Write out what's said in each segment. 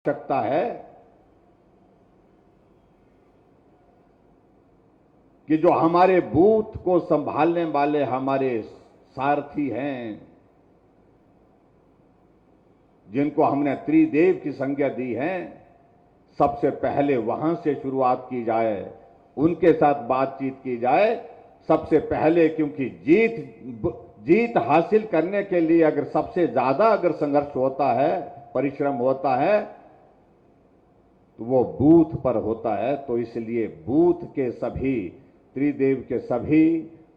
आवश्यकता है कि जो हमारे बूथ को संभालने वाले हमारे सारथी हैं, जिनको हमने त्रिदेव की संज्ञा दी है, सबसे पहले वहां से शुरुआत की जाए, उनके साथ बातचीत की जाए सबसे पहले। क्योंकि जीत हासिल करने के लिए अगर सबसे ज्यादा अगर संघर्ष होता है, परिश्रम होता है, तो वो बूथ पर होता है। तो इसलिए बूथ के सभी त्रिदेव के सभी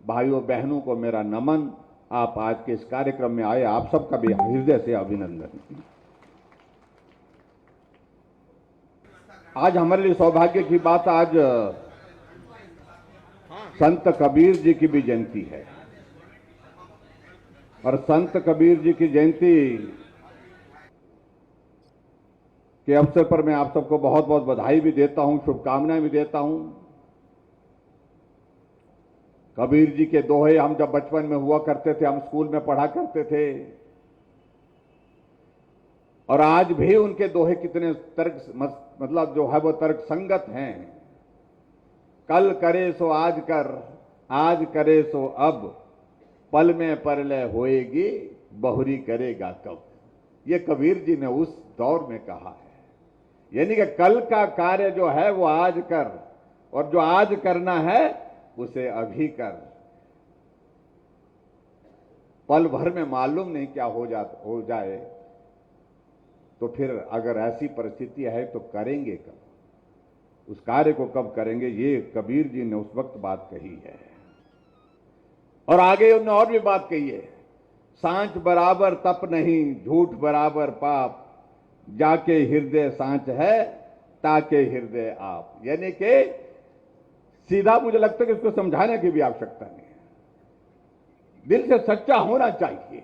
भाइयों बहनों को मेरा नमन। आप आज के इस कार्यक्रम में आए, आप सबका भी हृदय से अभिनंदन। आज हमारे लिए सौभाग्य की बात, आज संत कबीर जी की भी जयंती है और संत कबीर जी की जयंती के अवसर पर मैं आप सबको बहुत बहुत बधाई भी देता हूं, शुभकामनाएं भी देता हूं। कबीर जी के दोहे हम जब बचपन में हुआ करते थे, हम स्कूल में पढ़ा करते थे, और आज भी उनके दोहे कितने तर्क मतलब जो है वो तर्क संगत हैं। कल करे सो आज कर, आज करे सो अब, पल में परलय होएगी, बहुरी करेगा कब। ये कबीर जी ने उस दौर में कहा है। यानी कि कल का कार्य जो है वो आज कर, और जो आज करना है उसे अभी कर। पल भर में मालूम नहीं क्या हो जाए, तो फिर अगर ऐसी परिस्थिति है तो करेंगे कब, उस कार्य को कब करेंगे। ये कबीर जी ने उस वक्त बात कही है। और आगे उन्होंने और भी बात कही है, सांच बराबर तप नहीं, झूठ बराबर पाप, जाके हृदय सांच है, ताके हृदय आप। यानी कि सीधा मुझे लगता है कि इसको समझाने की भी आवश्यकता नहीं है। दिल से सच्चा होना चाहिए,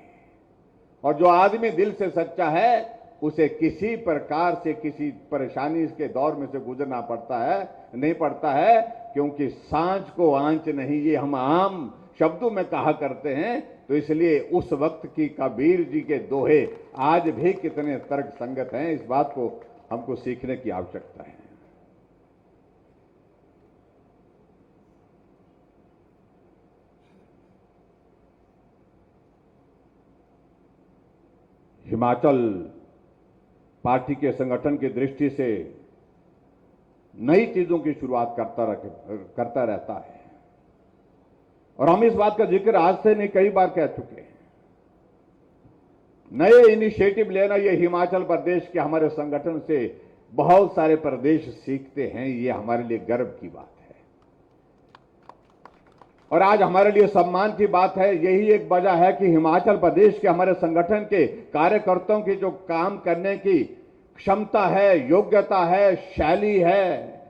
और जो आदमी दिल से सच्चा है उसे किसी प्रकार से किसी परेशानी के दौर में से गुजरना पड़ता है नहीं पड़ता है। क्योंकि सांच को आंच नहीं, ये हम आम शब्दों में कहा करते हैं। तो इसलिए उस वक्त की कबीर जी के दोहे आज भी कितने तर्क संगत हैं, इस बात को हमको सीखने की आवश्यकता है। हिमाचल पार्टी के संगठन की दृष्टि से नई चीजों की शुरुआत करता रहता है, और हम इस बात का जिक्र आज से नहीं कई बार कह चुके हैं। नए इनिशिएटिव लेना, ये हिमाचल प्रदेश के हमारे संगठन से बहुत सारे प्रदेश सीखते हैं। ये हमारे लिए गर्व की बात है, और आज हमारे लिए सम्मान की बात है। यही एक वजह है कि हिमाचल प्रदेश के हमारे संगठन के कार्यकर्ताओं की जो काम करने की क्षमता है, योग्यता है, शैली है,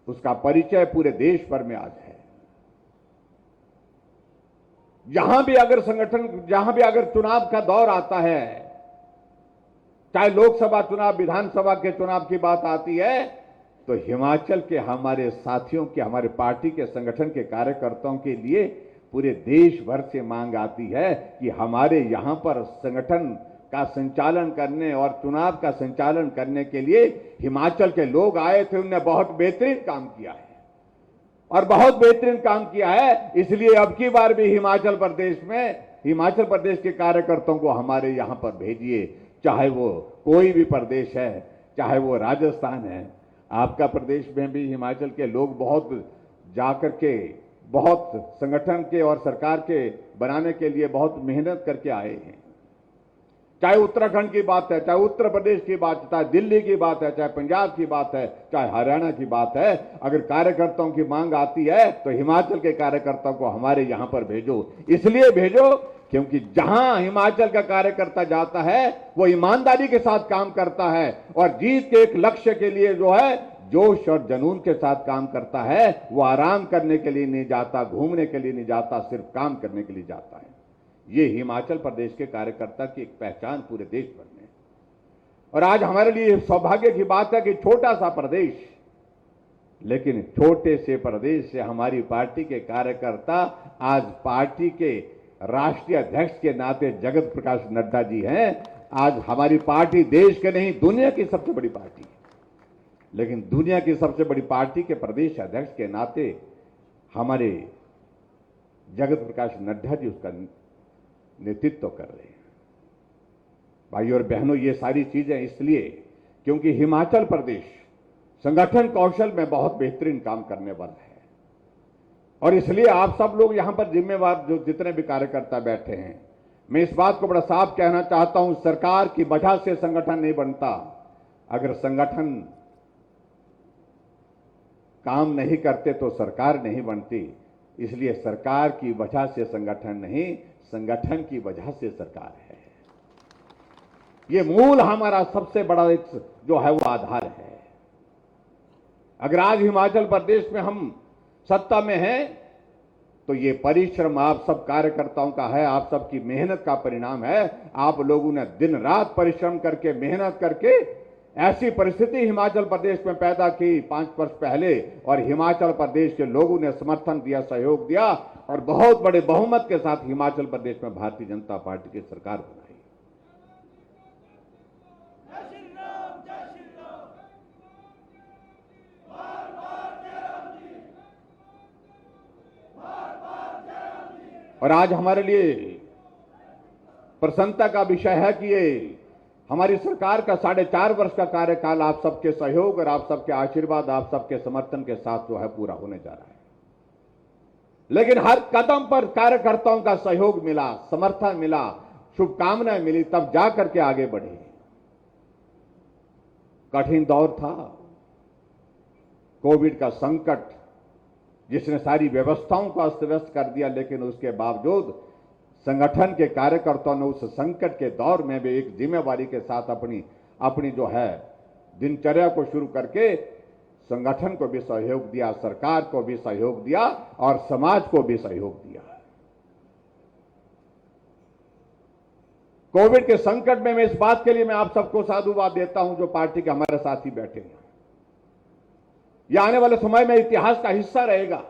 उसका परिचय पूरे देश भर में आज है। जहां भी अगर चुनाव का दौर आता है, चाहे लोकसभा चुनाव, विधानसभा के चुनाव की बात आती है, तो हिमाचल के हमारे साथियों के, हमारे पार्टी के संगठन के कार्यकर्ताओं के लिए पूरे देश भर से मांग आती है कि हमारे यहां पर संगठन का संचालन करने और चुनाव का संचालन करने के लिए हिमाचल के लोग आए थे। उन्होंने बहुत बेहतरीन काम किया है, और बहुत बेहतरीन काम किया है। इसलिए अब की बार भी हिमाचल प्रदेश के कार्यकर्ताओं को हमारे यहां पर भेजिए, चाहे वो कोई भी प्रदेश है, चाहे वो राजस्थान है। आपका प्रदेश में भी हिमाचल के लोग बहुत जाकर के, बहुत संगठन के और सरकार के बनाने के लिए बहुत मेहनत करके आए हैं। चाहे उत्तराखंड की बात है, चाहे उत्तर प्रदेश की बात है, चाहे दिल्ली की बात है, चाहे पंजाब की बात है, चाहे हरियाणा की बात है, अगर कार्यकर्ताओं की मांग आती है तो हिमाचल के कार्यकर्ताओं को हमारे यहां पर भेजो। इसलिए भेजो क्योंकि जहां हिमाचल का कार्यकर्ता जाता है वो ईमानदारी के साथ काम करता है, और जीत के एक लक्ष्य के लिए जो है जोश और जुनून के साथ काम करता है। वो आराम करने के लिए नहीं जाता, घूमने के लिए नहीं जाता, सिर्फ काम करने के लिए जाता है। ये हिमाचल प्रदेश के कार्यकर्ता की एक पहचान पूरे देश भर में। और आज हमारे लिए सौभाग्य की बात है कि छोटा सा प्रदेश, लेकिन छोटे से प्रदेश से हमारी पार्टी के कार्यकर्ता आज पार्टी के राष्ट्रीय अध्यक्ष के नाते जगत प्रकाश नड्डा जी हैं, आज हमारी पार्टी देश के नहीं दुनिया की सबसे बड़ी पार्टी है, लेकिन दुनिया की सबसे बड़ी पार्टी के प्रदेश अध्यक्ष के नाते हमारे जगत प्रकाश नड्डा जी उसका नेतृत्व कर रहे हैं। भाइयों और बहनों, ये सारी चीजें इसलिए क्योंकि हिमाचल प्रदेश संगठन कौशल में बहुत बेहतरीन काम करने वाला है, और इसलिए आप सब लोग यहां पर जिम्मेवार जो जितने भी कार्यकर्ता बैठे हैं, मैं इस बात को बड़ा साफ कहना चाहता हूं, सरकार की वजह से संगठन नहीं बनता। अगर संगठन काम नहीं करते तो सरकार नहीं बनती। इसलिए सरकार की वजह से संगठन नहीं, संगठन की वजह से सरकार है। ये मूल हमारा सबसे बड़ा एक जो है वो आधार है। अगर आज हिमाचल प्रदेश में हम सत्ता में हैं तो ये परिश्रम आप सब कार्यकर्ताओं का है, आप सबकी मेहनत का परिणाम है। आप लोगों ने दिन रात परिश्रम करके मेहनत करके ऐसी परिस्थिति हिमाचल प्रदेश में पैदा की 5 वर्ष पहले, और हिमाचल प्रदेश के लोगों ने समर्थन दिया, सहयोग दिया, और बहुत बड़े बहुमत के साथ हिमाचल प्रदेश में भारतीय जनता पार्टी की सरकार बनाई। और आज हमारे लिए प्रसन्नता का विषय है कि ये हमारी सरकार का 4.5 वर्ष का कार्यकाल आप सबके सहयोग और आप सबके आशीर्वाद, आप सबके समर्थन के साथ जो है पूरा होने जा रहा है। लेकिन हर कदम पर कार्यकर्ताओं का सहयोग मिला, समर्थन मिला, शुभकामनाएं मिली, तब जाकर के आगे बढ़े। कठिन दौर था, कोविड का संकट जिसने सारी व्यवस्थाओं को अस्त व्यस्त कर दिया, लेकिन उसके बावजूद संगठन के कार्यकर्ताओं ने उस संकट के दौर में भी एक जिम्मेवारी के साथ अपनी जो है दिनचर्या को शुरू करके संगठन को भी सहयोग दिया, सरकार को भी सहयोग दिया और समाज को भी सहयोग दिया। कोविड के संकट में मैं इस बात के लिए मैं आप सबको साधुवाद देता हूं जो पार्टी के हमारे साथी बैठे हैं। यह आने वाले समय में इतिहास का हिस्सा रहेगा।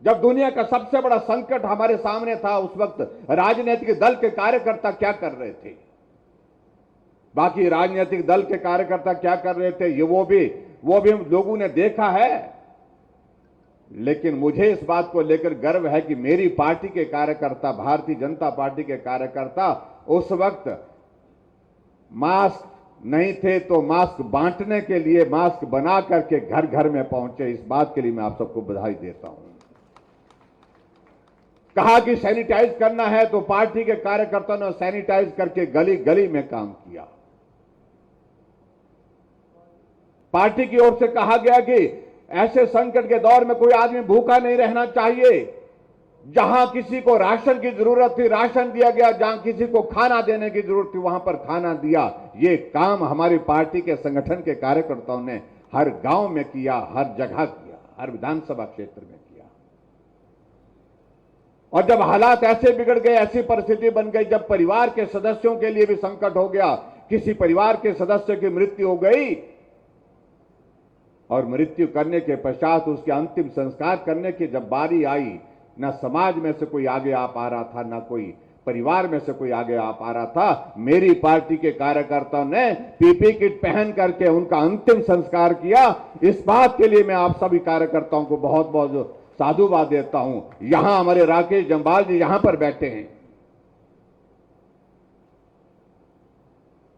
जब दुनिया का सबसे बड़ा संकट हमारे सामने था, उस वक्त राजनीतिक दल के कार्यकर्ता क्या कर रहे थे, बाकी राजनीतिक दल के कार्यकर्ता क्या कर रहे थे, ये वो भी लोगों ने देखा है। लेकिन मुझे इस बात को लेकर गर्व है कि मेरी पार्टी के कार्यकर्ता, भारतीय जनता पार्टी के कार्यकर्ता उस वक्त मास्क नहीं थे तो मास्क बांटने के लिए मास्क बना करके घर घर में पहुंचे। इस बात के लिए मैं आप सबको बधाई देता हूं। कहा कि सैनिटाइज करना है तो पार्टी के कार्यकर्ताओं ने सैनिटाइज करके गली गली में काम किया। पार्टी की ओर से कहा गया कि ऐसे संकट के दौर में कोई आदमी भूखा नहीं रहना चाहिए। जहां किसी को राशन की जरूरत थी राशन दिया गया, जहां किसी को खाना देने की जरूरत थी वहां पर खाना दिया। ये काम हमारी पार्टी के संगठन के कार्यकर्ताओं ने हर गांव में किया, हर जगह किया, हर विधानसभा क्षेत्र में किया। और जब हालात ऐसे बिगड़ गए, ऐसी परिस्थिति बन गई, जब परिवार के सदस्यों के लिए भी संकट हो गया, किसी परिवार के सदस्य की मृत्यु हो गई और मृत्यु करने के पश्चात उसके अंतिम संस्कार करने की जब बारी आई, न समाज में से कोई आगे आ पा रहा था, न कोई परिवार में से कोई आगे आ पा रहा था। मेरी पार्टी के कार्यकर्ताओं ने पीपी किट पहन करके उनका अंतिम संस्कार किया। इस बात के लिए मैं आप सभी कार्यकर्ताओं को बहुत बहुत साधुवाद देता हूं। यहां हमारे राकेश जम्वाल जी यहां पर बैठे हैं।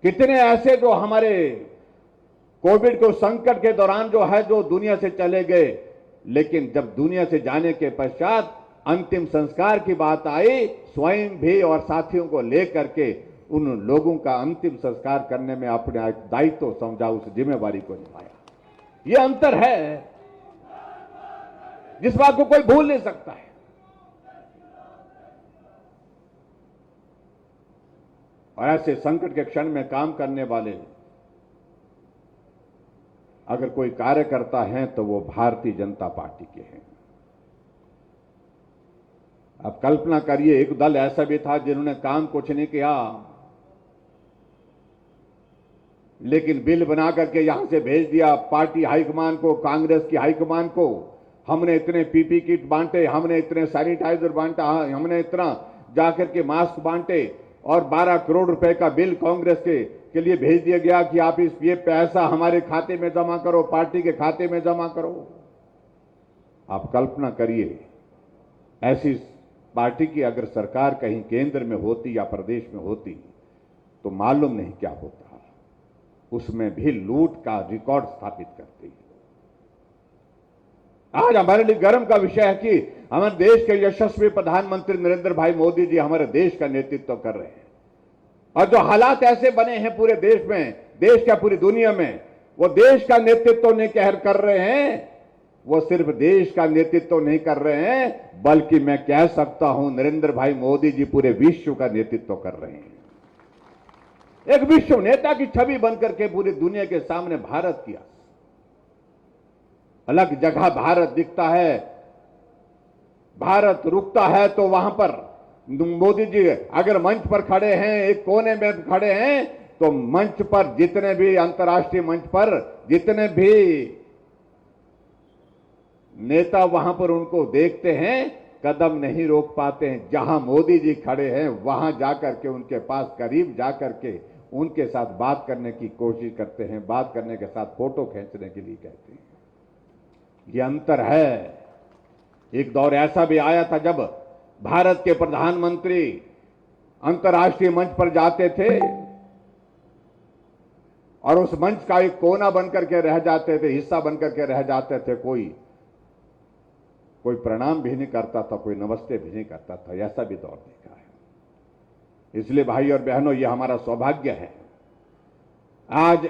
कितने ऐसे जो हमारे कोविड के संकट के दौरान जो दुनिया से चले गए, लेकिन जब दुनिया से जाने के पश्चात अंतिम संस्कार की बात आई, स्वयं भी और साथियों को लेकर के उन लोगों का अंतिम संस्कार करने में अपने दायित्व समझा, उस जिम्मेवारी को निभाया। यह अंतर है जिस बात को कोई भूल नहीं सकता है। और ऐसे संकट के क्षण में काम करने वाले अगर कोई कार्यकर्ता हैं तो वो भारतीय जनता पार्टी के हैं। अब कल्पना करिए, एक दल ऐसा भी था जिन्होंने काम कुछ नहीं किया, लेकिन बिल बना करके यहां से भेज दिया पार्टी हाईकमान को, कांग्रेस की हाईकमान को। हमने इतने पीपी किट बांटे, हमने इतने सैनिटाइजर बांटा, हमने इतना जाकर के मास्क बांटे। और 12 करोड़ रुपए का बिल कांग्रेस के लिए भेज दिया गया कि आप ये पैसा हमारे खाते में जमा करो, पार्टी के खाते में जमा करो। आप कल्पना करिए, ऐसी पार्टी की अगर सरकार कहीं केंद्र में होती या प्रदेश में होती तो मालूम नहीं क्या होता। उसमें भी लूट का रिकॉर्ड स्थापित करती। आज हमारे लिए गर्व का विषय है कि हमारे देश के यशस्वी प्रधानमंत्री नरेंद्र भाई मोदी जी हमारे देश का नेतृत्व कर रहे हैं। और जो हालात ऐसे बने हैं पूरे देश में, देश का पूरी दुनिया में, वो देश का नेतृत्व नहीं कर रहे हैं। वो सिर्फ देश का नेतृत्व नहीं कर रहे हैं, बल्कि मैं कह सकता हूं नरेंद्र भाई मोदी जी पूरे विश्व का नेतृत्व कर रहे हैं। एक विश्व नेता की छवि बनकर के पूरी दुनिया के सामने भारत की अलग जगह भारत दिखता है। भारत रुकता है तो वहां पर मोदी जी अगर मंच पर खड़े हैं, एक कोने में खड़े हैं, तो मंच पर जितने भी अंतर्राष्ट्रीय मंच पर जितने भी नेता वहां पर उनको देखते हैं, कदम नहीं रोक पाते हैं। जहां मोदी जी खड़े हैं वहां जाकर के उनके पास करीब जाकर के उनके साथ बात करने की कोशिश करते हैं, बात करने के साथ फोटो खींचने के लिए कहते हैं। ये अंतर है। एक दौर ऐसा भी आया था जब भारत के प्रधानमंत्री अंतर्राष्ट्रीय मंच पर जाते थे और उस मंच का एक कोना बनकर के रह जाते थे, हिस्सा बनकर के रह जाते थे। कोई प्रणाम भी नहीं करता था, कोई नमस्ते भी नहीं करता था। ऐसा भी दौर देखा है। इसलिए भाई और बहनों, ये हमारा सौभाग्य है। आज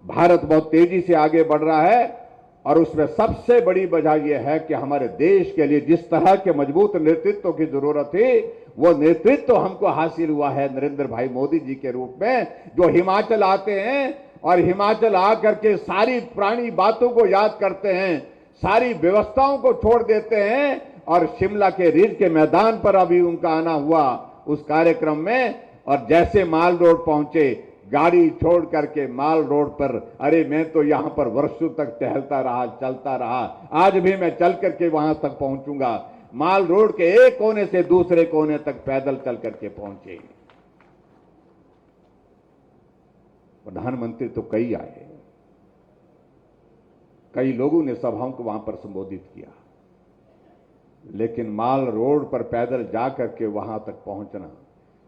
भारत बहुत तेजी से आगे बढ़ रहा है और उसमें सबसे बड़ी वजह यह है कि हमारे देश के लिए जिस तरह के मजबूत नेतृत्व की जरूरत थी, वो नेतृत्व हमको हासिल हुआ है नरेंद्र भाई मोदी जी के रूप में, जो हिमाचल आते हैं और हिमाचल आकर के सारी पुरानी बातों को याद करते हैं, सारी व्यवस्थाओं को छोड़ देते हैं और शिमला के रिज के मैदान पर अभी उनका आना हुआ उस कार्यक्रम में। और जैसे माल रोड पहुंचे, गाड़ी छोड़ करके माल रोड पर, अरे मैं तो यहां पर वर्षों तक टहलता रहा, चलता रहा, आज भी मैं चल करके वहां तक पहुंचूंगा। माल रोड के एक कोने से दूसरे कोने तक पैदल चल करके पहुंचे। प्रधानमंत्री तो कई आए, कई लोगों ने सभाओं को वहां पर संबोधित किया, लेकिन माल रोड पर पैदल जाकर के वहां तक पहुंचना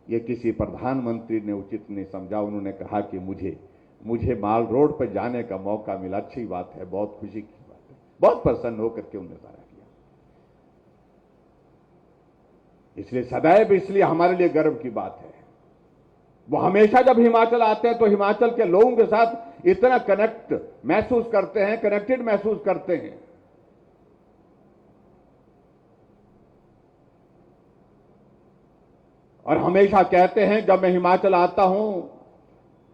ये किसी प्रधानमंत्री ने उचित नहीं समझा। उन्होंने कहा कि मुझे माल रोड पर जाने का मौका मिला, अच्छी बात है, बहुत खुशी की बात है। बहुत प्रसन्न होकर के उन्होंने सारा किया। इसलिए सदैव इसलिए हमारे लिए गर्व की बात है। वो हमेशा जब हिमाचल आते हैं तो हिमाचल के लोगों के साथ इतना कनेक्ट महसूस करते हैं, कनेक्टेड महसूस करते हैं। और हमेशा कहते हैं जब मैं हिमाचल आता हूं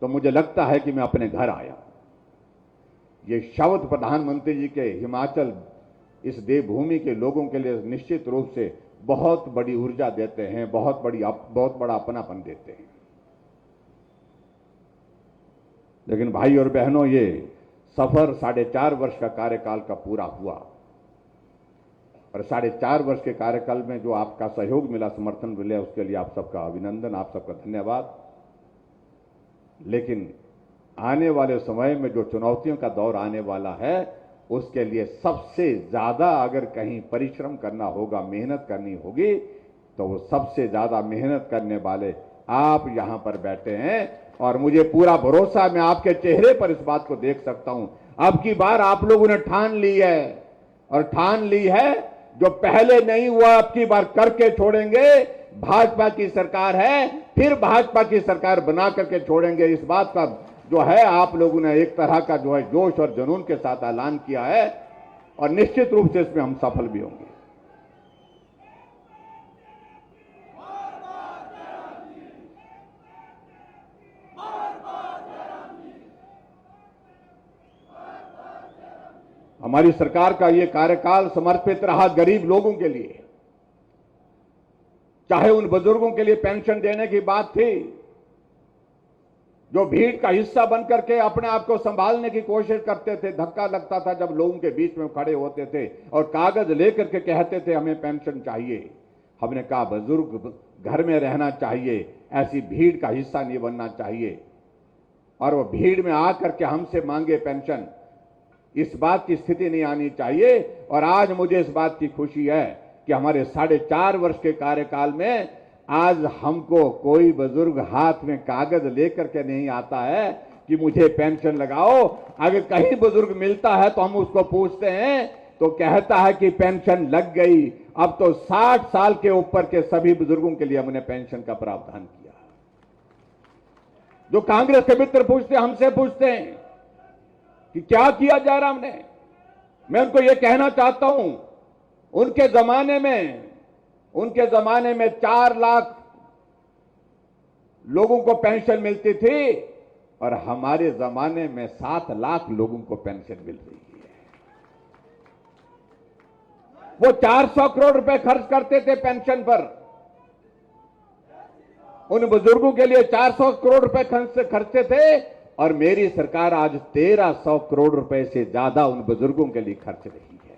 तो मुझे लगता है कि मैं अपने घर आया। ये शब्द प्रधानमंत्री जी के हिमाचल इस देवभूमि के लोगों के लिए निश्चित रूप से बहुत बड़ी ऊर्जा देते हैं, बहुत बड़ा अपनापन देते हैं। लेकिन भाई और बहनों, ये सफर 4.5 वर्ष का कार्यकाल का पूरा हुआ और 4.5 वर्ष के कार्यकाल में जो आपका सहयोग मिला, समर्थन मिला, उसके लिए आप सबका अभिनंदन, आप सबका धन्यवाद। लेकिन आने वाले समय में जो चुनौतियों का दौर आने वाला है, उसके लिए सबसे ज्यादा अगर कहीं परिश्रम करना होगा, मेहनत करनी होगी, तो वो सबसे ज्यादा मेहनत करने वाले आप यहां पर बैठे हैं। और मुझे पूरा भरोसा, मैं आपके चेहरे पर इस बात को देख सकता हूं। अब की बार आप लोगों ने ठान ली है, और ठान ली है जो पहले नहीं हुआ, अब की बार करके छोड़ेंगे। भाजपा की सरकार है, फिर भाजपा की सरकार बना करके छोड़ेंगे। इस बात का जो है आप लोगों ने एक तरह का जो है जोश और जुनून के साथ ऐलान किया है, और निश्चित रूप से इसमें हम सफल भी होंगे। हमारी सरकार का यह कार्यकाल समर्पित रहा गरीब लोगों के लिए। चाहे उन बुजुर्गों के लिए पेंशन देने की बात थी जो भीड़ का हिस्सा बनकर के अपने आप को संभालने की कोशिश करते थे। धक्का लगता था जब लोगों के बीच में खड़े होते थे और कागज लेकर के कहते थे हमें पेंशन चाहिए। हमने कहा बुजुर्ग घर में रहना चाहिए, ऐसी भीड़ का हिस्सा नहीं बनना चाहिए और वो भीड़ में आकर के हमसे मांगे पेंशन, इस बात की स्थिति नहीं आनी चाहिए। और आज मुझे इस बात की खुशी है कि हमारे 4.5 वर्ष के कार्यकाल में आज हमको कोई बुजुर्ग हाथ में कागज लेकर के नहीं आता है कि मुझे पेंशन लगाओ। अगर कहीं बुजुर्ग मिलता है तो हम उसको पूछते हैं तो कहता है कि पेंशन लग गई। अब तो 60 साल के ऊपर के सभी बुजुर्गों के लिए हमने पेंशन का प्रावधान किया। जो कांग्रेस के मित्र पूछते हमसे पूछते हैं कि क्या किया जयराम ने, मैं उनको यह कहना चाहता हूं, उनके जमाने में 4 लाख लोगों को पेंशन मिलती थी और हमारे जमाने में 7 लाख लोगों को पेंशन मिल रही है। वो 400 करोड़ रुपए खर्च करते थे पेंशन पर, उन बुजुर्गों के लिए 400 करोड़ रुपए खर्चते थे और मेरी सरकार आज 1300 करोड़ रुपए से ज्यादा उन बुजुर्गों के लिए खर्च रही है।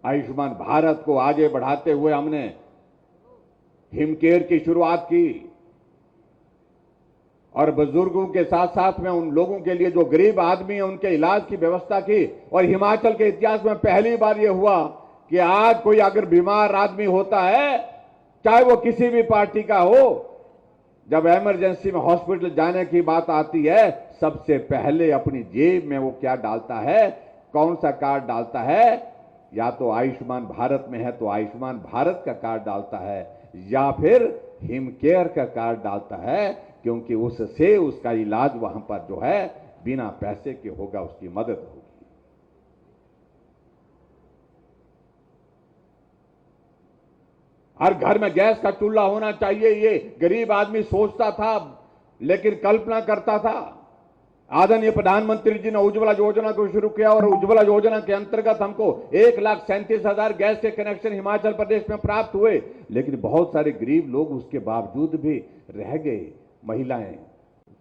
आयुष्मान भारत को आगे बढ़ाते हुए हमने हिमकेयर की शुरुआत की और बुजुर्गों के साथ साथ में उन लोगों के लिए जो गरीब आदमी है उनके इलाज की व्यवस्था की। और हिमाचल के इतिहास में पहली बार यह हुआ कि आज कोई अगर बीमार आदमी होता है, चाहे वो किसी भी पार्टी का हो, जब इमरजेंसी में हॉस्पिटल जाने की बात आती है, सबसे पहले अपनी जेब में वो क्या डालता है, कौन सा कार्ड डालता है, या तो आयुष्मान भारत में है तो आयुष्मान भारत का कार्ड डालता है या फिर हिमकेयर का कार्ड डालता है, क्योंकि उससे उसका इलाज वहां पर जो है बिना पैसे के होगा, उसकी मदद होगी। हर घर में गैस का चूल्हा होना चाहिए, ये गरीब आदमी सोचता था लेकिन कल्पना करता था। आदरणीय प्रधानमंत्री जी ने उज्ज्वला योजना को शुरू किया और उज्ज्वला योजना के अंतर्गत हमको 1,37,000 गैस के कनेक्शन हिमाचल प्रदेश में प्राप्त हुए, लेकिन बहुत सारे गरीब लोग उसके बावजूद भी रह गए। महिलाएं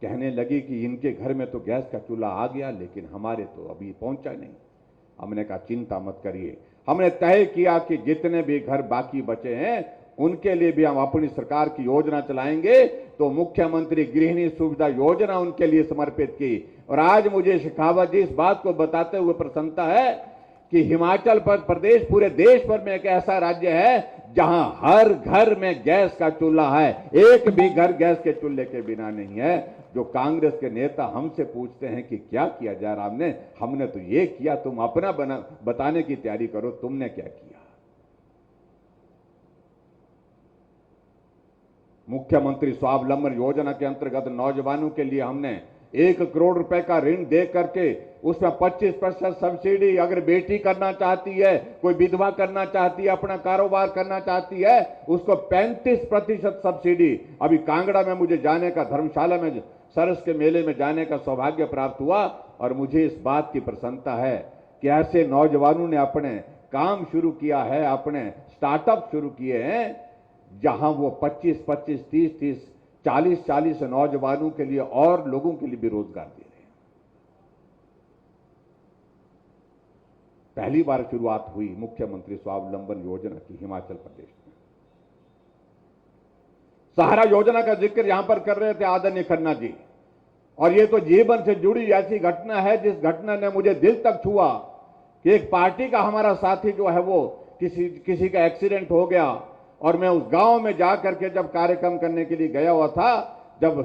कहने लगी कि इनके घर में तो गैस का चूल्हा आ गया लेकिन हमारे तो अभी पहुंचा नहीं। हमने कहा चिंता मत करिए, हमने तय किया कि जितने भी घर बाकी बचे हैं उनके लिए भी हम अपनी सरकार की योजना चलाएंगे। तो मुख्यमंत्री गृहिणी सुविधा योजना उनके लिए समर्पित की। और आज मुझे शेखावत जी इस बात को बताते हुए प्रसन्नता है कि हिमाचल प्रदेश पूरे देश भर में एक ऐसा राज्य है जहां हर घर में गैस का चूल्हा है, एक भी घर गैस के चूल्हे के बिना नहीं है। जो कांग्रेस के नेता हमसे पूछते हैं कि क्या किया जयराम ने, हमने तो ये किया, तुम अपना बताने की तैयारी करो, तुमने क्या किया। मुख्यमंत्री स्वावलंबन योजना के अंतर्गत नौजवानों के लिए हमने 1 करोड़ रुपए का ऋण दे करके उसमें 25% सब्सिडी, अगर बेटी करना चाहती है, कोई विधवा करना चाहती है, अपना कारोबार करना चाहती है, उसको 35% सब्सिडी। अभी कांगड़ा में मुझे जाने का, धर्मशाला में सरस के मेले में जाने का सौभाग्य प्राप्त हुआ और मुझे इस बात की प्रसन्नता है कि ऐसे नौजवानों ने अपने काम शुरू किया है, अपने स्टार्टअप शुरू किए हैं, जहां वो 25-25, 30-30, 40-40 नौजवानों के लिए और लोगों के लिए भी रोजगार दे रहे हैं। पहली बार शुरुआत हुई मुख्यमंत्री स्वावलंबन योजना की हिमाचल प्रदेश में। सहारा योजना का जिक्र यहां पर कर रहे थे आदरणीय खन्ना जी, और ये तो जीवन से जुड़ी ऐसी घटना है जिस घटना ने मुझे दिल तक छुआ कि एक पार्टी का हमारा साथी जो है वो किसी का एक्सीडेंट हो गया और मैं उस गांव में जाकर के जब कार्यक्रम करने के लिए गया हुआ था, जब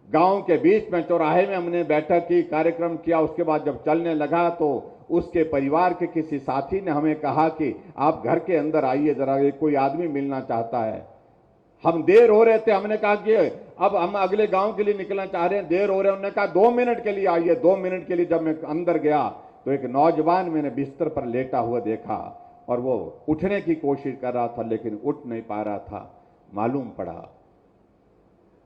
गांव के बीच में चौराहे में हमने बैठक की, कार्यक्रम किया, उसके बाद जब चलने लगा तो उसके परिवार के किसी साथी ने हमें कहा कि आप घर के अंदर आइए जरा, कोई आदमी मिलना चाहता है। हम देर हो रहे थे, हमने कहा कि अब हम अगले गांव के लिए निकलना चाह रहे हैं, देर हो रहे हैं। उन्होंने कहा 2 मिनट के लिए आइए। 2 मिनट के लिए जब मैं अंदर गया तो एक नौजवान मैंने बिस्तर पर लेटा हुआ देखा और वो उठने की कोशिश कर रहा था लेकिन उठ नहीं पा रहा था। मालूम पड़ा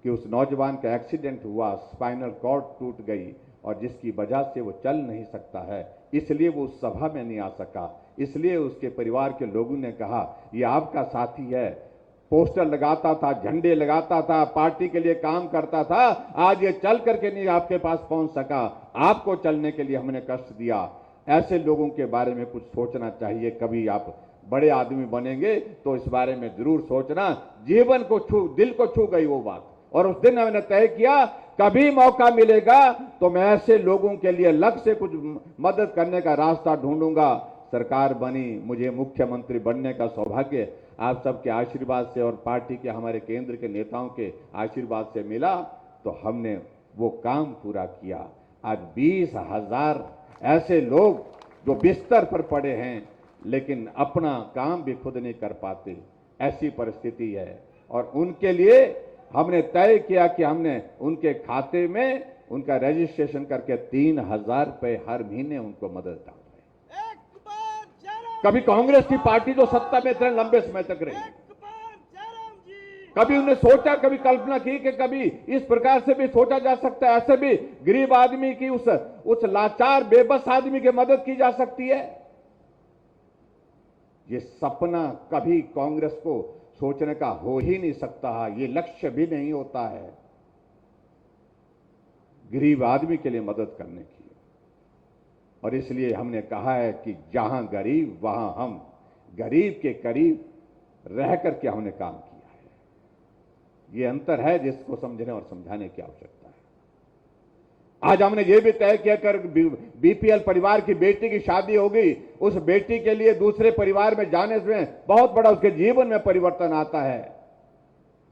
कि उस नौजवान का एक्सीडेंट हुआ, स्पाइनल कॉर्ड टूट गई और जिसकी वजह से वो चल नहीं सकता है, इसलिए वो उस सभा में नहीं आ सका। इसलिए उसके परिवार के लोगों ने कहा ये आपका साथी है, पोस्टर लगाता था, झंडे लगाता था, पार्टी के लिए काम करता था, आज ये चल करके नहीं आपके पास पहुंच सका, आपको चलने के लिए हमने कष्ट दिया। ऐसे लोगों के बारे में कुछ सोचना चाहिए। कभी आप बड़े आदमी बनेंगे तो इस बारे में जरूर सोचना। जीवन को छू, दिल को छू गई वो बात। और उस दिन हमने तय किया कभी मौका मिलेगा तो मैं ऐसे लोगों के लिए अलग से कुछ मदद करने का रास्ता ढूंढूंगा। सरकार बनी, मुझे मुख्यमंत्री बनने का सौभाग्य आप सबके आशीर्वाद से और पार्टी के हमारे केंद्र के नेताओं के आशीर्वाद से मिला, तो हमने वो काम पूरा किया। आज 20,000 ऐसे लोग जो बिस्तर पर पड़े हैं लेकिन अपना काम भी खुद नहीं कर पाते, ऐसी परिस्थिति है। और उनके लिए हमने तय किया कि हमने उनके खाते में उनका रजिस्ट्रेशन करके 3,000 रुपए हर महीने उनको मदद डाल रहे हैं। कभी कांग्रेस की पार्टी जो सत्ता में इतने लंबे समय तक रही, कभी उन्हें सोचा, कभी कल्पना की कि कभी इस प्रकार से भी सोचा जा सकता है, ऐसे भी गरीब आदमी की उस लाचार बेबस आदमी की मदद की जा सकती है। ये सपना कभी कांग्रेस को सोचने का हो ही नहीं सकता है, ये लक्ष्य भी नहीं होता है गरीब आदमी के लिए मदद करने की। और इसलिए हमने कहा है कि जहां गरीब वहां हम, गरीब के करीब रह करके हमने काम किया है। ये अंतर है जिसको समझने और समझाने की आवश्यकता है। आज हमने ये भी तय किया कर बीपीएल परिवार की बेटी की शादी होगी, उस बेटी के लिए दूसरे परिवार में जाने से बहुत बड़ा उसके जीवन में परिवर्तन आता है।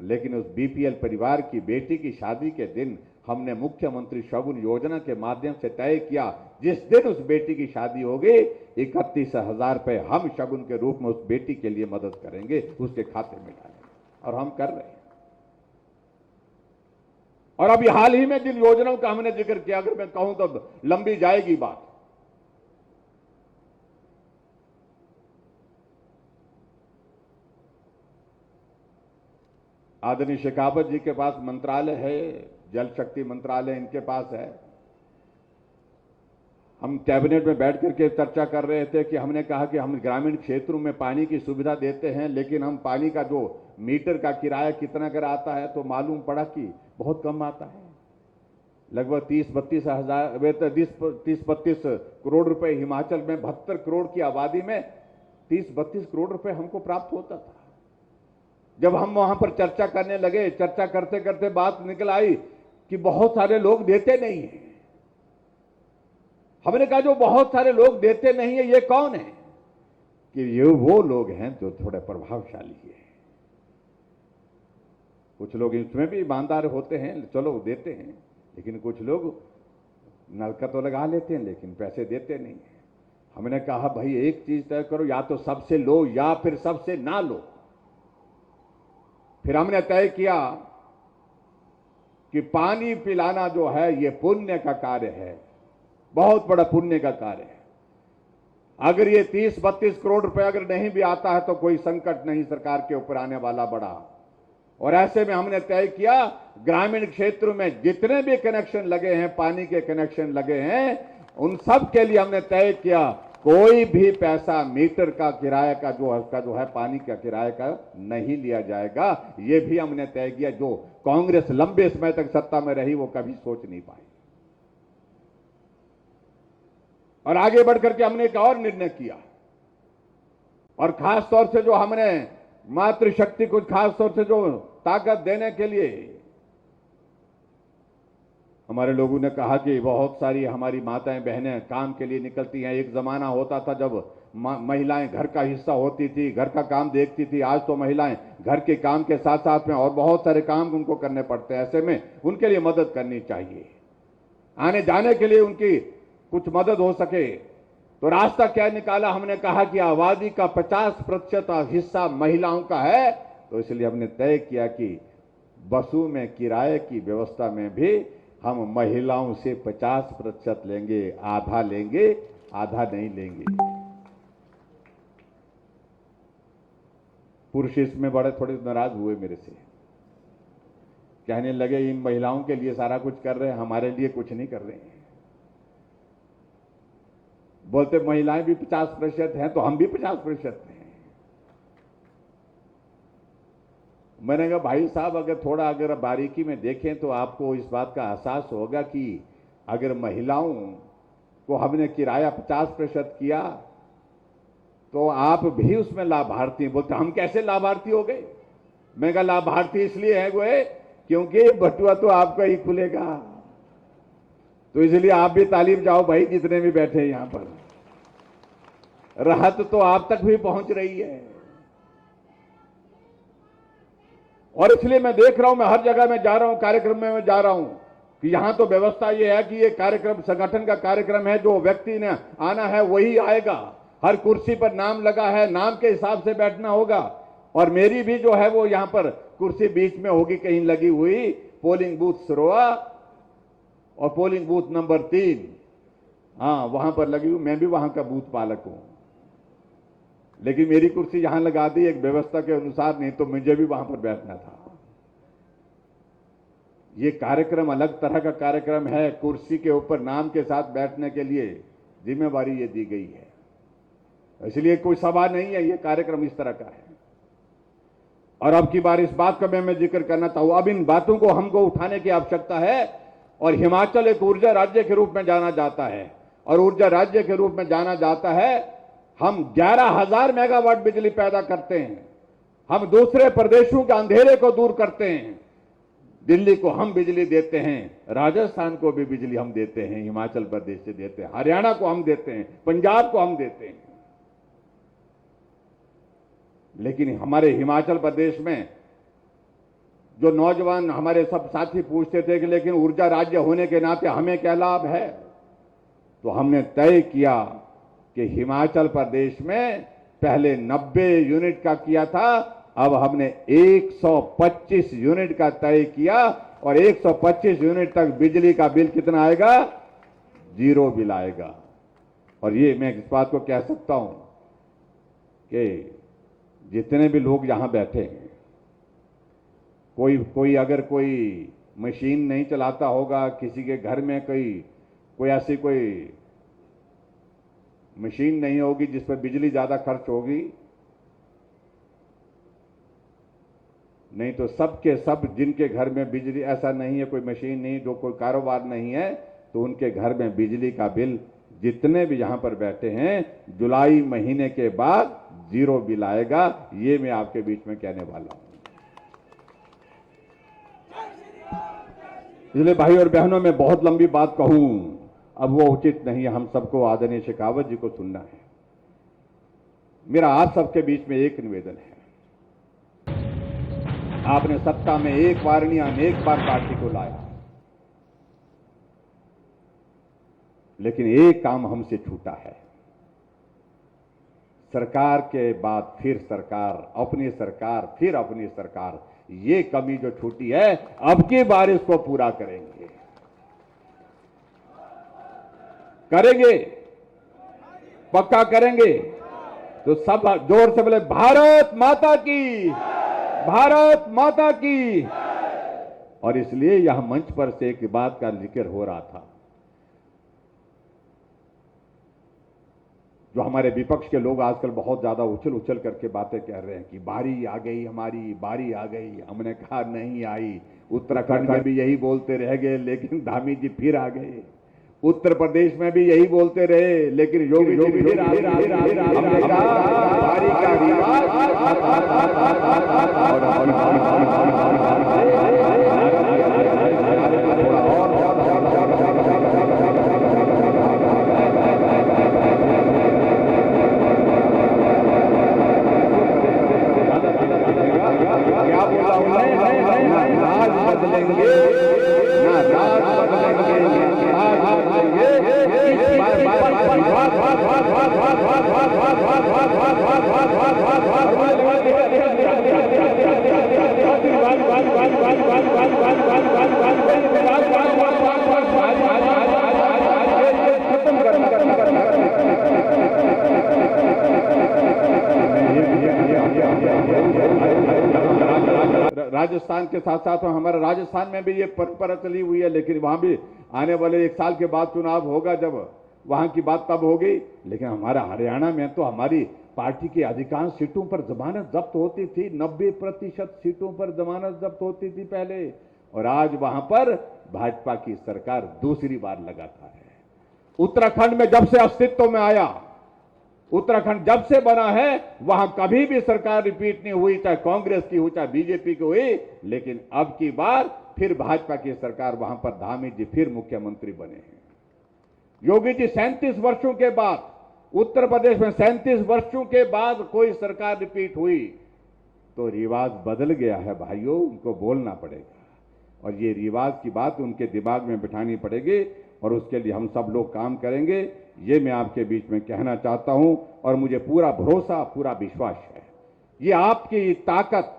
लेकिन उस बीपीएल परिवार की बेटी की शादी के दिन हमने मुख्यमंत्री शगुन योजना के माध्यम से तय किया, जिस दिन उस बेटी की शादी होगी 31,000 रुपए हम शगुन के रूप में उस बेटी के लिए मदद करेंगे, उसके खाते में डालेंगे। और हम कर रहे हैं। और अभी हाल ही में जिन योजनाओं का हमने जिक्र किया, अगर मैं कहूं तो लंबी जाएगी बात। आदरणीय शेखावत जी के पास मंत्रालय है, जल शक्ति मंत्रालय इनके पास है। हम कैबिनेट में बैठ करके चर्चा कर रहे थे कि हमने कहा कि हम ग्रामीण क्षेत्रों में पानी की सुविधा देते हैं, लेकिन हम पानी का जो मीटर का किराया कितना कर आता है तो मालूम पड़ा कि बहुत कम आता है। लगभग 30-32 करोड़ रुपए हिमाचल में 72 करोड़ की आबादी में 30-32 करोड़ रुपए हमको प्राप्त होता था। जब हम वहां पर चर्चा करने लगे, चर्चा करते करते बात निकल आई कि बहुत सारे लोग देते नहीं हैं। हमने कहा जो बहुत सारे लोग देते नहीं है ये कौन है? कि ये वो लोग हैं जो थोड़े प्रभावशाली है। कुछ लोग इसमें भी ईमानदार होते हैं, चलो देते हैं, लेकिन कुछ लोग नलका तो लगा लेते हैं लेकिन पैसे देते नहीं है। हमने कहा भाई एक चीज तय करो, या तो सबसे लो या फिर सबसे ना लो। फिर हमने तय किया कि पानी पिलाना जो है ये पुण्य का कार्य है, बहुत बड़ा पुण्य का कार्य है। अगर ये 30-32 करोड़ रुपए अगर नहीं भी आता है तो कोई संकट नहीं सरकार के ऊपर आने वाला बड़ा। और ऐसे में हमने तय किया ग्रामीण क्षेत्र में जितने भी कनेक्शन लगे हैं, पानी के कनेक्शन लगे हैं, उन सब के लिए हमने तय किया कोई भी पैसा मीटर का किराए का जो है पानी का किराए का नहीं लिया जाएगा। ये भी हमने तय किया, जो कांग्रेस लंबे समय तक सत्ता में रही वो कभी सोच नहीं पाई। और आगे बढ़कर के हमने एक और निर्णय किया, और खास तौर से जो हमने मातृशक्ति को खास तौर से जो ताकत देने के लिए हमारे लोगों ने कहा कि बहुत सारी हमारी माताएं बहनें काम के लिए निकलती हैं। एक जमाना होता था जब महिलाएं घर का हिस्सा होती थी, घर का काम देखती थी। आज तो महिलाएं घर के काम के साथ साथ में और बहुत सारे काम उनको करने पड़ते हैं। ऐसे में उनके लिए मदद करनी चाहिए, आने जाने के लिए उनकी कुछ मदद हो सके। तो रास्ता क्या निकाला, हमने कहा कि आबादी का 50% हिस्सा महिलाओं का है, तो इसलिए हमने तय किया कि बसों में किराए की व्यवस्था में भी हम महिलाओं से 50% लेंगे, आधा लेंगे, आधा नहीं लेंगे। पुरुष इसमें बड़े थोड़े नाराज हुए मेरे से, कहने लगे इन महिलाओं के लिए सारा कुछ कर रहे हैं, हमारे लिए कुछ नहीं कर रहे हैं। बोलते महिलाएं भी 50% हैं तो हम भी 50% हैं। मैंने कहा भाई साहब अगर बारीकी में देखें तो आपको इस बात का एहसास होगा कि अगर महिलाओं को हमने किराया 50% किया तो आप भी उसमें लाभार्थी हैं। बोलते हम कैसे लाभार्थी हो गए? मैं कहा लाभार्थी इसलिए है गोए क्योंकि बटुआ तो आपका ही खुलेगा, तो इसलिए आप भी तालीम जाओ भाई, जितने भी बैठे हैं यहां पर। राहत तो आप तक भी पहुंच रही है। और इसलिए मैं देख रहा हूं, मैं हर जगह में जा रहा हूं, कार्यक्रम में मैं जा रहा हूं कि यहां तो व्यवस्था यह है कि ये कार्यक्रम संगठन का कार्यक्रम है, जो व्यक्ति ने आना है वही आएगा। हर कुर्सी पर नाम लगा है, नाम के हिसाब से बैठना होगा। और मेरी भी जो है वो यहां पर कुर्सी बीच में होगी कहीं लगी हुई, पोलिंग बूथ सरोआ और पोलिंग बूथ नंबर 3, हाँ वहां पर लगी हुई। मैं भी वहां का बूथ पालक हूं, लेकिन मेरी कुर्सी यहां लगा दी एक व्यवस्था के अनुसार, नहीं तो मुझे भी वहां पर बैठना था। ये कार्यक्रम अलग तरह का कार्यक्रम है। कुर्सी के ऊपर नाम के साथ बैठने के लिए जिम्मेवारी ये दी गई है, इसलिए कोई सभा नहीं है, ये कार्यक्रम इस तरह का है। और अब की बार इस बात का मैं जिक्र करना चाहूं, अब इन बातों को हमको उठाने की आवश्यकता है। और हिमाचल एक ऊर्जा राज्य के रूप में जाना जाता है, और ऊर्जा राज्य के रूप में जाना जाता है। हम 11,000 मेगावाट बिजली पैदा करते हैं। हम दूसरे प्रदेशों के अंधेरे को दूर करते हैं। दिल्ली को हम बिजली देते हैं, राजस्थान को भी बिजली हम देते हैं, हिमाचल प्रदेश से देते हैं, हरियाणा को हम देते हैं, पंजाब को हम देते हैं। लेकिन हमारे हिमाचल प्रदेश में जो नौजवान हमारे सब साथी पूछते थे कि लेकिन ऊर्जा राज्य होने के नाते हमें क्या लाभ है, तो हमने तय किया कि हिमाचल प्रदेश में पहले 90 यूनिट का किया था, अब हमने 125 यूनिट का तय किया। और 125 यूनिट तक बिजली का बिल कितना आएगा? 0 बिल आएगा। और ये मैं इस बात को कह सकता हूं कि जितने भी लोग यहां बैठे हैं, कोई अगर कोई मशीन नहीं चलाता होगा, किसी के घर में कोई ऐसी कोई मशीन नहीं होगी जिस पर बिजली ज्यादा खर्च होगी, नहीं तो सबके सब जिनके घर में बिजली ऐसा नहीं है, कोई मशीन नहीं, जो कोई कारोबार नहीं है, तो उनके घर में बिजली का बिल जितने भी यहां पर बैठे हैं जुलाई महीने के बाद 0 बिल आएगा। ये मैं आपके बीच में कहने वाला हूं। इसलिए भाई और बहनों, मैं बहुत लंबी बात कहूं, अब वो उचित नहीं है। हम सबको आदरणीय शेखावत जी को सुनना है। मेरा आप सबके बीच में एक निवेदन है, आपने सत्ता में एक बार नहीं अनेक बार पार्टी को लाया, लेकिन एक काम हमसे छूटा है। सरकार के बाद फिर सरकार, अपनी सरकार, फिर अपनी सरकार, ये कमी जो छूटी है, अब की बार इसको पूरा करेंगे। करेंगे, पक्का करेंगे। तो सब जोर से बोले, भारत माता की, भारत माता की। और इसलिए यह मंच पर से एक बात का जिक्र हो रहा था, जो हमारे विपक्ष के लोग आजकल बहुत ज्यादा उछल करके बातें कह रहे हैं कि बारी आ गई, हमारी बारी आ गई। हमने कहा नहीं आई। उत्तराखंड में भी यही बोलते रह गए, लेकिन धामी जी फिर आ गए। उत्तर प्रदेश में भी यही बोलते रहे, लेकिन योगी जी फिर हमने कहा बारी का रिवाज क्या बोला उन्होंने, राज बदलेंगे ना, राज बदलेंगे, राज बदलेंगे। राजस्थान के साथ साथ हमारे राजस्थान में भी ये परंपरा चली हुई है, लेकिन वहां भी आने वाले 1 साल के बाद चुनाव होगा, जब वहां की बात तब होगी। लेकिन हमारा हरियाणा में तो हमारी पार्टी की अधिकांश सीटों पर जमानत जब्त होती थी, 90% सीटों पर जमानत जब्त होती थी पहले, और आज वहां पर भाजपा की सरकार दूसरी बार लगातार है। उत्तराखंड में जब से अस्तित्व में आया, उत्तराखंड जब से बना है वहां कभी भी सरकार रिपीट नहीं हुई, चाहे कांग्रेस की हो चाहे बीजेपी की हुई, लेकिन अब की बार फिर भाजपा की सरकार वहां पर धामी जी फिर मुख्यमंत्री बने हैं। योगी जी 37 वर्षों के बाद, उत्तर प्रदेश में 37 वर्षों के बाद कोई सरकार रिपीट हुई तो रिवाज बदल गया है भाइयों, उनको बोलना पड़ेगा और ये रिवाज की बात उनके दिमाग में बिठानी पड़ेगी और उसके लिए हम सब लोग काम करेंगे। ये मैं आपके बीच में कहना चाहता हूं और मुझे पूरा भरोसा, पूरा विश्वास है, ये आपकी ताकत,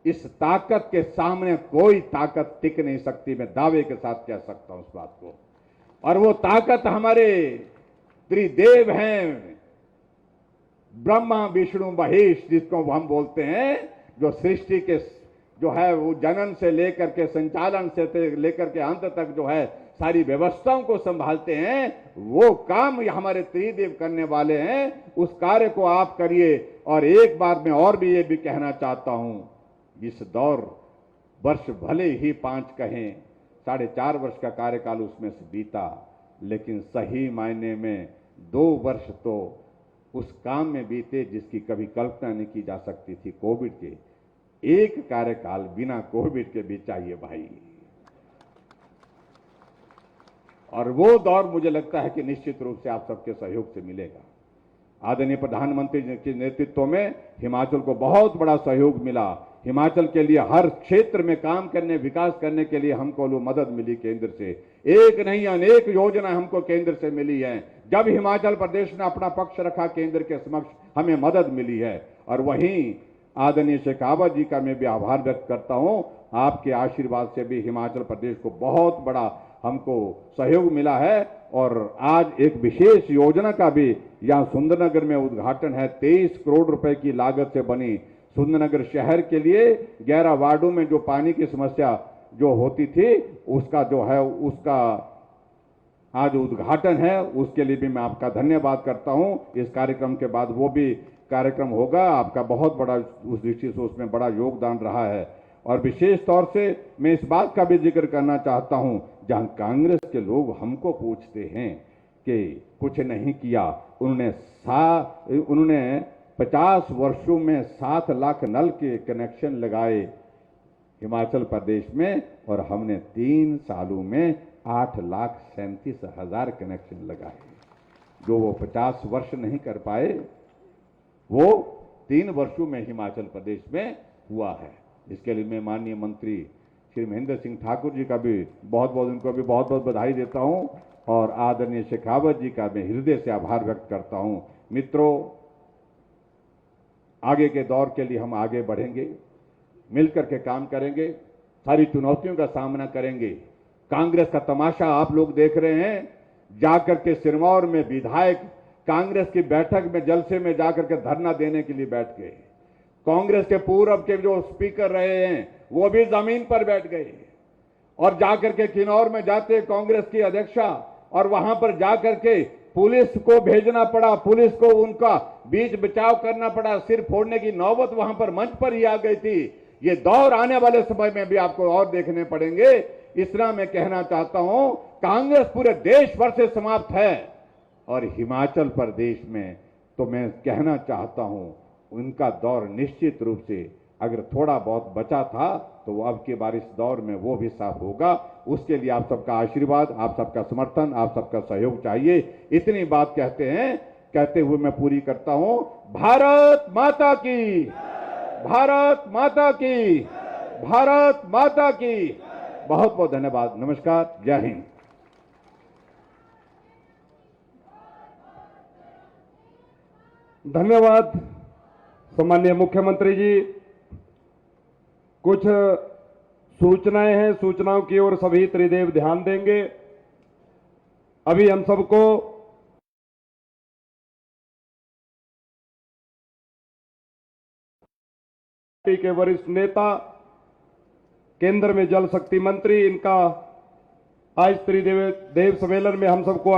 इस ताकत के सामने कोई ताकत टिक नहीं सकती। मैं दावे के साथ कह सकता हूं इस बात को। और वो ताकत हमारे त्रिदेव हैं, ब्रह्मा विष्णु महेश, जिसको हम बोलते हैं, जो सृष्टि के जो है वो जनन से लेकर के संचालन से लेकर के अंत तक जो है सारी व्यवस्थाओं को संभालते हैं, वो काम हमारे त्रिदेव करने वाले हैं। उस कार्य को आप करिए। और एक बात मैं और भी ये भी कहना चाहता हूं, इस दौर वर्ष भले ही 5 कहें, 4.5 वर्ष का कार्यकाल उसमें से बीता, लेकिन सही मायने में 2 वर्ष तो उस काम में बीते जिसकी कभी कल्पना नहीं की जा सकती थी। कोविड के एक कार्यकाल बिना कोविड के भी चाहिए भाई। और वो दौर मुझे लगता है कि निश्चित रूप से आप सबके सहयोग से मिलेगा। आदरणीय प्रधानमंत्री जी के नेतृत्व में हिमाचल को बहुत बड़ा सहयोग मिला। हिमाचल के लिए हर क्षेत्र में काम करने, विकास करने के लिए हमको मदद मिली केंद्र से। एक नहीं अनेक योजना हमको केंद्र से मिली है। जब हिमाचल प्रदेश ने अपना पक्ष रखा केंद्र के समक्ष, हमें मदद मिली है। और वहीं आदरणीय शेखावत जी का मैं भी आभार व्यक्त करता हूं। आपके आशीर्वाद से भी हिमाचल प्रदेश को बहुत बड़ा हमको सहयोग मिला है। और आज एक विशेष योजना का भी यहां सुंदरनगर में उद्घाटन है। 23 करोड़ रुपए की लागत से बनी सुंदरनगर शहर के लिए 11 वार्डों में जो पानी की समस्या जो होती थी, उसका जो है उसका आज उद्घाटन है। उसके लिए भी मैं आपका धन्यवाद करता हूं। इस कार्यक्रम के बाद वो भी कार्यक्रम होगा। आपका बहुत बड़ा उस दृष्टि से उसमें बड़ा योगदान रहा है। और विशेष तौर से मैं इस बात का भी जिक्र करना चाहता हूं, जहां कांग्रेस के लोग हमको पूछते हैं कि कुछ नहीं किया, उन्होंने 50 वर्षों में 7 लाख नल के कनेक्शन लगाए हिमाचल प्रदेश में, और हमने 3 सालों में 8,37,000 कनेक्शन लगाए। जो वो 50 वर्ष नहीं कर पाए, वो 3 वर्षों में हिमाचल प्रदेश में हुआ है। इसके लिए मैं माननीय मंत्री श्री महेंद्र सिंह ठाकुर जी का भी उनको भी बहुत बहुत बधाई देता हूं। और आदरणीय शेखावत जी का मैं हृदय से आभार व्यक्त करता हूं। मित्रों, आगे के दौर के लिए हम आगे बढ़ेंगे, मिलकर के काम करेंगे, सारी चुनौतियों का सामना करेंगे। कांग्रेस का तमाशा आप लोग देख रहे हैं। जाकर के सिरमौर में विधायक कांग्रेस की बैठक में, जलसे में जाकर के धरना देने के लिए बैठ गए। कांग्रेस के पूर्व के जो स्पीकर रहे हैं वो भी जमीन पर बैठ गए। और जाकर के किन्नौर में जाते कांग्रेस की अध्यक्षा, और वहां पर जाकर के पुलिस को भेजना पड़ा, पुलिस को उनका बीच बचाव करना पड़ा, सिर फोड़ने की नौबत वहां पर मंच पर ही आ गई थी। ये दौर आने वाले समय में भी आपको और देखने पड़ेंगे। इतना मैं कहना चाहता हूं, कांग्रेस पूरे देश भर से समाप्त है, और हिमाचल प्रदेश में तो मैं कहना चाहता हूं उनका दौर निश्चित रूप से अगर थोड़ा बहुत बचा था तो अब की बार इस दौर में वो भी साफ होगा। उसके लिए आप सबका आशीर्वाद, आप सबका समर्थन, आप सबका सहयोग चाहिए। इतनी बात कहते हुए मैं पूरी करता हूं। भारत माता की, भारत माता की, भारत माता की। बहुत बहुत धन्यवाद। नमस्कार, जय हिंद। धन्यवाद सम्माननीय मुख्यमंत्री जी। कुछ सूचनाएं हैं, सूचनाओं की ओर सभी त्रिदेव ध्यान देंगे। अभी हम सबको पार्टी के वरिष्ठ नेता, केंद्र में जल शक्ति मंत्री, इनका आज त्रिदेव सम्मेलन में हम सबको